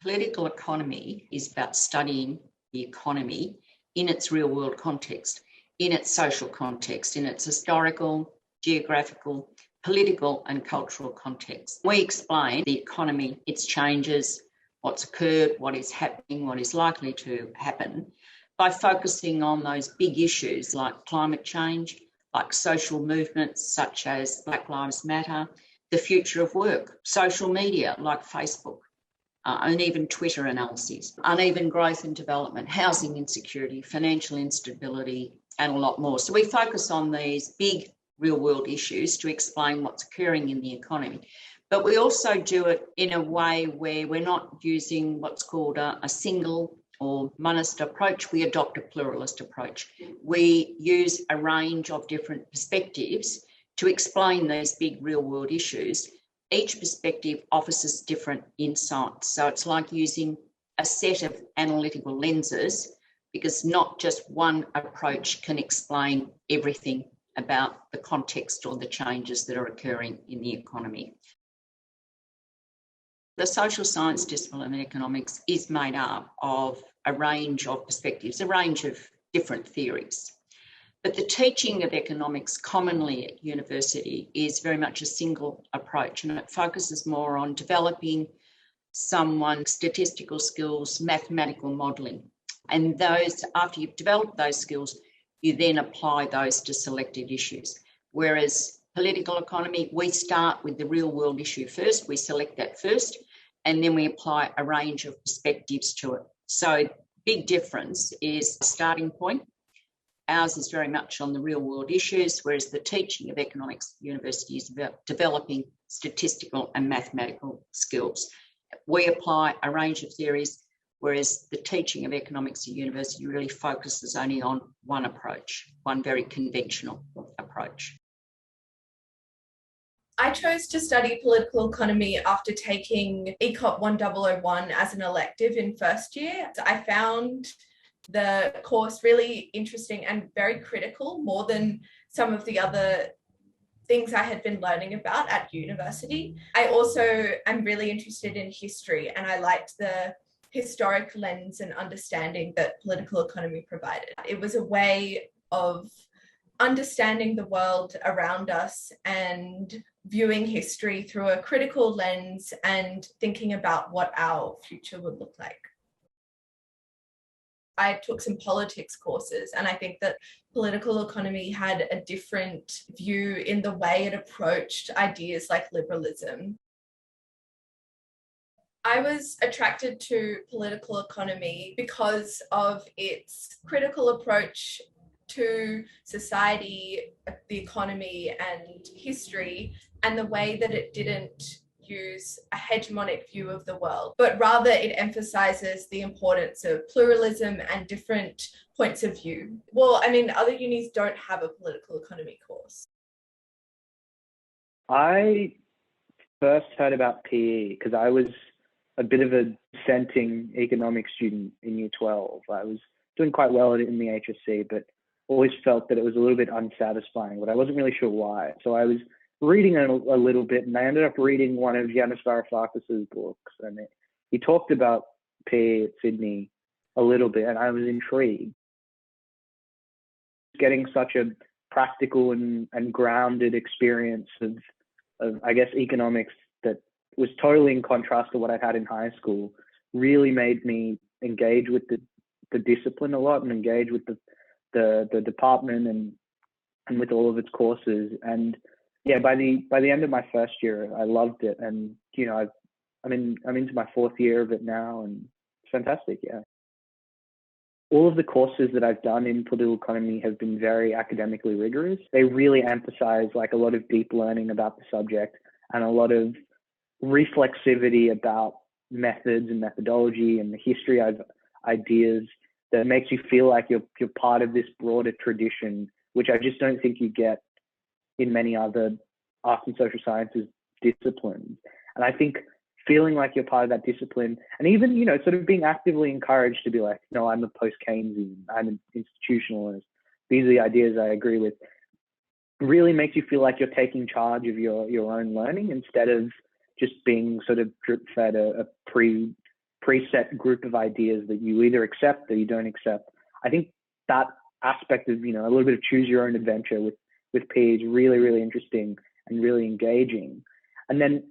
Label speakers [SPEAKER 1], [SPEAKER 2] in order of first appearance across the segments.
[SPEAKER 1] Political economy is about studying the economy in its real world context, in its social context, in its historical, geographical, political and cultural context. We explain the economy, its changes, what's occurred, what is happening, what is likely to happen, by focusing on those big issues like climate change, like social movements such as Black Lives Matter, the future of work, social media like Facebook, and even Twitter analyses, uneven growth and development, housing insecurity, financial instability, and a lot more. So we focus on these big real world issues to explain what's occurring in the economy. But we also do it in a way where we're not using what's called a single or monist approach. We adopt a pluralist approach. We use a range of different perspectives to explain these big real world issues. Each perspective offers us different insights. So it's like using a set of analytical lenses, because not just one approach can explain everything about the context or the changes that are occurring in the economy. The social science discipline of economics is made up of a range of perspectives, a range of different theories. But the teaching of economics commonly at university is very much a single approach, and it focuses more on developing someone's statistical skills, mathematical modelling. And those, after you've developed those skills, you then apply those to selected issues. Whereas political economy, we start with the real world issue first, we select that first, and then we apply a range of perspectives to it. So big difference is the starting point. Ours is very much on the real world issues, whereas the teaching of economics at university is about developing statistical and mathematical skills. We apply a range of theories, whereas the teaching of economics at university really focuses only on one approach, one very conventional approach.
[SPEAKER 2] I chose to study political economy after taking ECOP 1001 as an elective in first year. I found the course really interesting and very critical, more than some of the other things I had been learning about at university. I also am really interested in history, and I liked the historic lens and understanding that political economy provided. It was a way of understanding the world around us and viewing history through a critical lens and thinking about what our future would look like. I took some politics courses, and I think that political economy had a different view in the way it approached ideas like liberalism. I was attracted to political economy because of its critical approach to society, the economy, and history, and the way that it didn't use a hegemonic view of the world, but rather it emphasizes the importance of pluralism and different points of view. Well, I mean, other unis don't have a political economy course.
[SPEAKER 3] I first heard about PE because I was a bit of a dissenting economics student in year 12. I was doing quite well in the HSC, but always felt that it was a little bit unsatisfying, but I wasn't really sure why. So I was reading a little bit, and I ended up reading one of Yanis Varoufakis's books, and he talked about PE at Sydney a little bit, and I was intrigued. Getting such a practical and grounded experience of I guess economics that was totally in contrast to what I had in high school really made me engage with the discipline a lot, and engage with the department and with all of its courses. And yeah, by the end of my first year, I loved it, and you know, I'm into my fourth year of it now, and it's fantastic. Yeah, all of the courses that I've done in political economy have been very academically rigorous. They really emphasize like a lot of deep learning about the subject and a lot of reflexivity about methods and methodology and the history of ideas that makes you feel like you're part of this broader tradition, which I just don't think you get in many other arts and social sciences disciplines. And I think feeling like you're part of that discipline, and even, you know, sort of being actively encouraged to be like, no, I'm a post-Keynesian, I'm an institutionalist, these are the ideas I agree with, really makes you feel like you're taking charge of your own learning instead of just being sort of drip fed a preset group of ideas that you either accept or you don't accept. I think that aspect of, a little bit of choose your own adventure with PE is really, really interesting and really engaging. And then,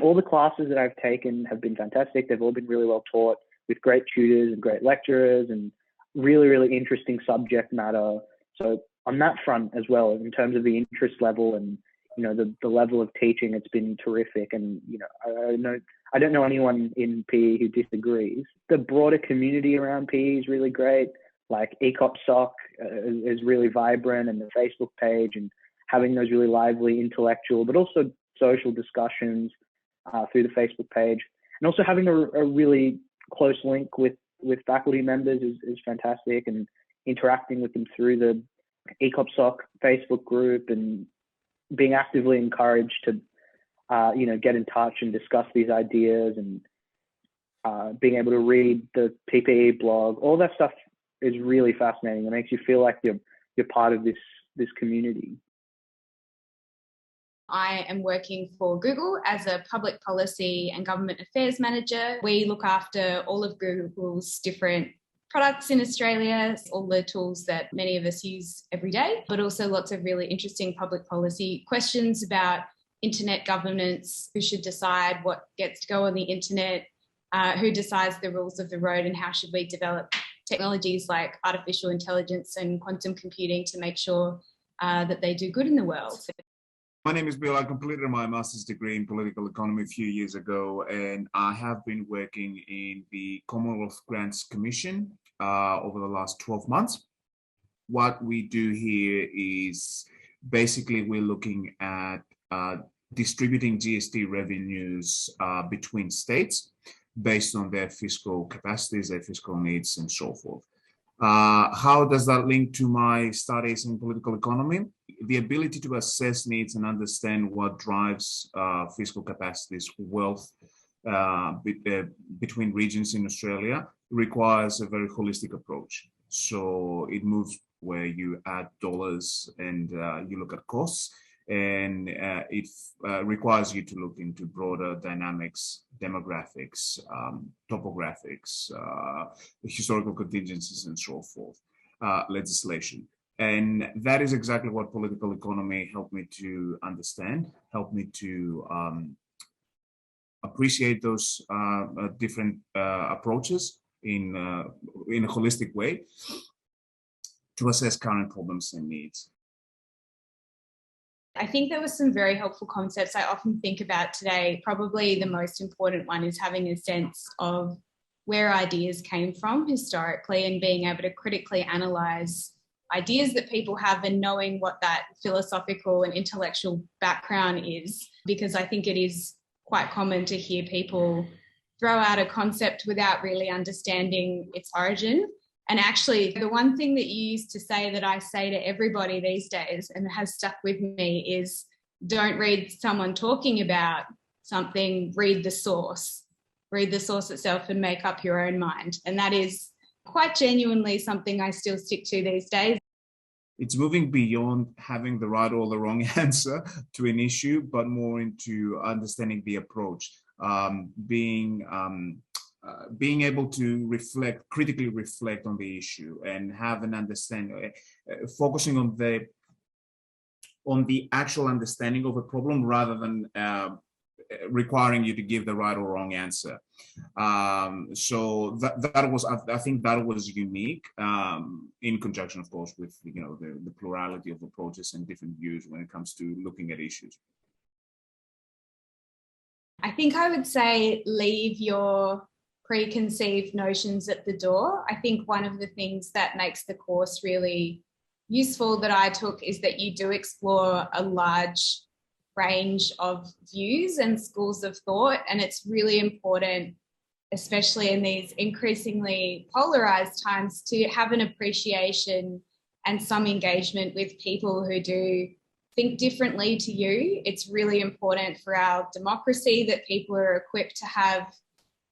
[SPEAKER 3] all the classes that I've taken have been fantastic. They've all been really well taught with great tutors and great lecturers and really, really interesting subject matter. So on that front as well, in terms of the interest level and, the level of teaching, it's been terrific. And, I don't know anyone in PE who disagrees. The broader community around PE is really great. Like ECOPSOC is really vibrant, and the Facebook page, and having those really lively intellectual, but also social discussions through the Facebook page, and also having a really close link with faculty members is fantastic, and interacting with them through the ECOPSOC Facebook group, and being actively encouraged to get in touch and discuss these ideas, and being able to read the PPE blog. All that stuff is really fascinating. It makes you feel like you're part of this community.
[SPEAKER 4] I am working for Google as a public policy and government affairs manager. We look after all of Google's different products in Australia, all the tools that many of us use every day, but also lots of really interesting public policy questions about internet governance, who should decide what gets to go on the internet, who decides the rules of the road, and how should we develop technologies like artificial intelligence and quantum computing to make sure that they do good in the world.
[SPEAKER 5] My name is Bill. I completed my master's degree in political economy a few years ago, and I have been working in the Commonwealth Grants Commission over the last 12 months. What we do here is basically we're looking at distributing GST revenues between states based on their fiscal capacities, their fiscal needs, and so forth. How does that link to my studies in political economy? The ability to assess needs and understand what drives fiscal capacities, wealth between regions in Australia requires a very holistic approach. So it moves where you add dollars and you look at costs, and it requires you to look into broader dynamics, demographics, topographics, historical contingencies, and so forth, legislation. And that is exactly what political economy helped me to understand, helped me to appreciate those different approaches in a holistic way to assess current problems and needs.
[SPEAKER 4] I think there were some very helpful concepts I often think about today. Probably the most important one is having a sense of where ideas came from historically, and being able to critically analyse ideas that people have, and knowing what that philosophical and intellectual background is, because I think it is quite common to hear people throw out a concept without really understanding its origin. And actually, the one thing that you used to say that I say to everybody these days and has stuck with me is, don't read someone talking about something, read the source. Read the source itself and make up your own mind. And that is quite genuinely something I still stick to these days.
[SPEAKER 5] It's moving beyond having the right or the wrong answer to an issue, but more into understanding the approach, being able to critically reflect on the issue, and have an understanding, focusing on the actual understanding of a problem rather than requiring you to give the right or wrong answer. So that was, I think that was unique, in conjunction, of course, with the plurality of approaches and different views when it comes to looking at issues.
[SPEAKER 4] I think I would say leave your preconceived notions at the door. I think one of the things that makes the course really useful that I took is that you do explore a large range of views and schools of thought, and it's really important, especially in these increasingly polarized times, to have an appreciation and some engagement with people who do think differently to you. It's really important for our democracy that people are equipped to have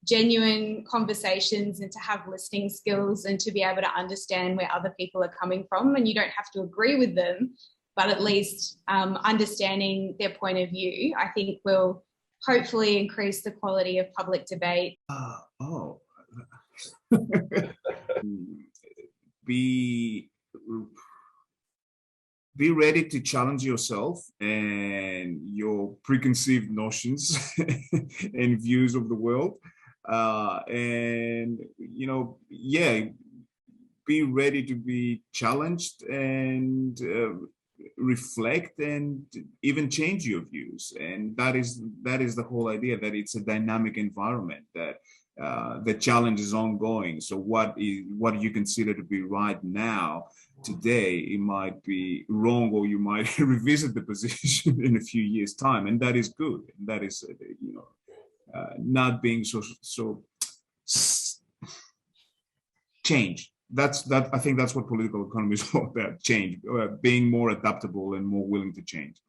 [SPEAKER 4] genuine conversations and to have listening skills and to be able to understand where other people are coming from. And you don't have to agree with them, but at least understanding their point of view, I think will hopefully increase the quality of public debate?
[SPEAKER 5] Be ready to challenge yourself and your preconceived notions and views of the world. And, be ready to be challenged and reflect and even change your views. And that is the whole idea, that it's a dynamic environment, that the challenge is ongoing. So what you consider to be right now, today, it might be wrong, or you might revisit the position in a few years' time, and that is good. And that is, not being so change. I think that's what political economy is all about: change, being more adaptable and more willing to change.